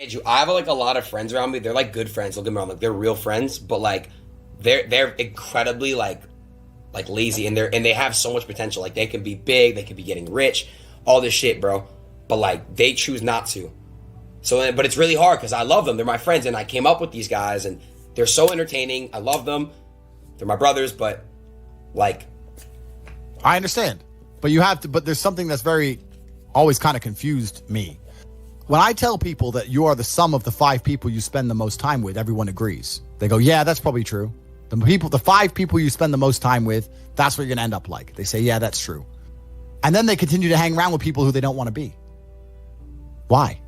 Andrew, I have like a lot of friends around me. They're like good friends. Don't get me wrong, like they're real friends, but like they're incredibly like lazy, and they have so much potential. Like they can be big, they could be getting rich, all this shit, bro. But like they choose not to. So, but it's really hard because I love them. They're my friends, and I came up with these guys, and they're so entertaining. I love them. They're my brothers, but like, I understand, but you have to. But there's something that's very always kind of confused me. When I tell people that you are the sum of the 5 people you spend the most time with, everyone agrees. They go, yeah, that's probably true. The 5 people you spend the most time with, that's what you're going to end up like. They say, yeah, that's true. And then they continue to hang around with people who they don't want to be. Why?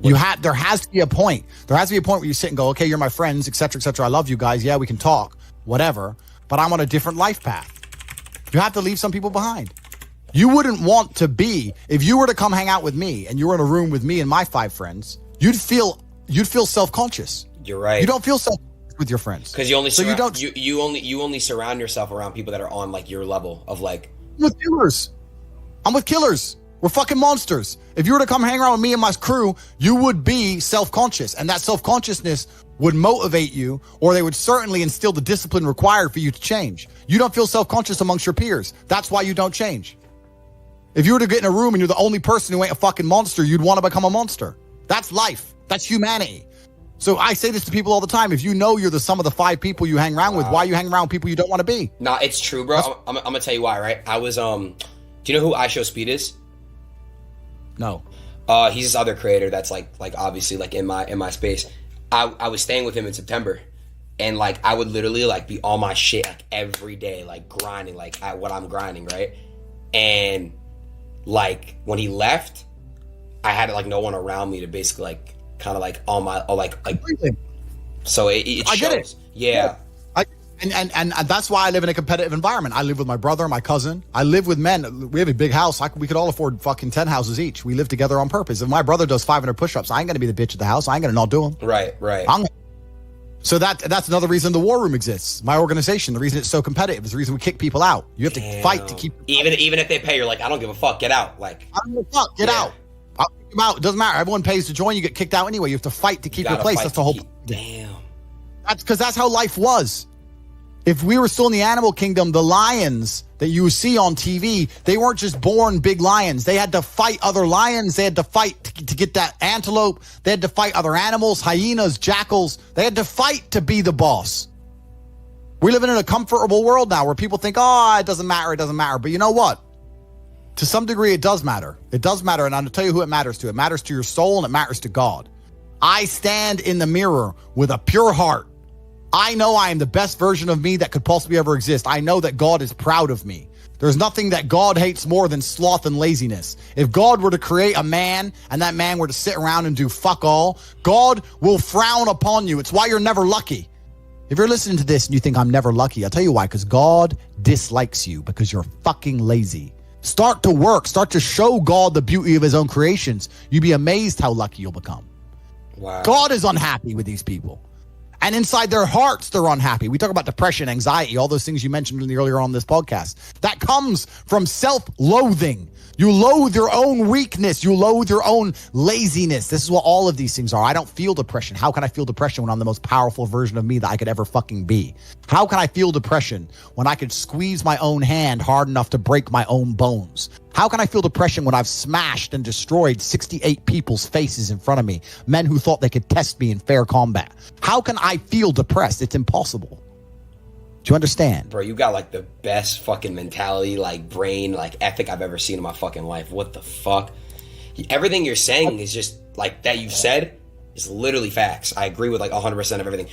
There has to be a point. There has to be a point where you sit and go, okay, you're my friends, et cetera, et cetera. I love you guys. Yeah, we can talk, whatever. But I'm on a different life path. You have to leave some people behind. You wouldn't want to be, if you were to come hang out with me and you were in a room with me and my 5 friends, you'd feel self-conscious. You're right. You don't feel self-conscious with your friends. Because you only surround yourself around people that are on like your level of like. I'm with killers. We're fucking monsters. If you were to come hang around with me and my crew, you would be self-conscious. And that self-consciousness would motivate you, or they would certainly instill the discipline required for you to change. You don't feel self-conscious amongst your peers. That's why you don't change. If you were to get in a room and you're the only person who ain't a fucking monster, you'd want to become a monster. That's life. That's humanity. So I say this to people all the time. If you know you're the sum of the 5 people you hang around with, why you hang around with people you don't want to be? Nah, it's true, bro. I'm gonna tell you why, right? I was do you know who I Show Speed is? No. He's this other creator that's like obviously like in my space. I was staying with him in September, and like I would literally like be on my shit like every day, like grinding, like at what I'm grinding, right? And like when he left, I had like no one around me to basically like kind of like on my so it shows. I get it. Yeah. And that's why I live in a competitive environment. I live with my brother, my cousin. I live with men. We have a big house. We could all afford fucking 10 houses each. We live together on purpose. If my brother does 500 push-ups, I ain't going to be the bitch of the house. I ain't going to not do them. Right. So that's another reason the war room exists. My organization, the reason it's so competitive is the reason we kick people out. You have to fight to keep. Even if they pay, you're like, I don't give a fuck. Get out. Like, I don't give a fuck. Get out. I'll kick them out. It doesn't matter. Everyone pays to join. You get kicked out anyway. You have to fight to keep your place. That's the whole. Damn. That's because that's how life was. If we were still in the animal kingdom, the lions that you see on TV, they weren't just born big lions. They had to fight other lions. They had to fight to get that antelope. They had to fight other animals, hyenas, jackals. They had to fight to be the boss. We're living in a comfortable world now where people think, oh, it doesn't matter. It doesn't matter. But you know what? To some degree, it does matter. It does matter. And I'm going to tell you who it matters to. It matters to your soul and it matters to God. I stand in the mirror with a pure heart. I know I am the best version of me that could possibly ever exist. I know that God is proud of me. There's nothing that God hates more than sloth and laziness. If God were to create a man and that man were to sit around and do fuck all, God will frown upon you. It's why you're never lucky. If you're listening to this and you think I'm never lucky, I'll tell you why, because God dislikes you because you're fucking lazy. Start to work. Start to show God the beauty of his own creations. You'd be amazed how lucky you'll become. Wow. God is unhappy with these people. And inside their hearts, they're unhappy. We talk about depression, anxiety, all those things you mentioned earlier on this podcast. That comes from self-loathing. You loathe your own weakness. You loathe your own laziness. This is what all of these things are. I don't feel depression. How can I feel depression when I'm the most powerful version of me that I could ever fucking be? How can I feel depression when I could squeeze my own hand hard enough to break my own bones? How can I feel depression when I've smashed and destroyed 68 people's faces in front of me, men who thought they could test me in fair combat? How can I feel depressed? It's impossible. Do you understand? Bro, you got like the best fucking mentality, like brain, like ethic I've ever seen in my fucking life. What the fuck? Everything you're saying is just like that you've said is literally facts. I agree with like 100% of everything.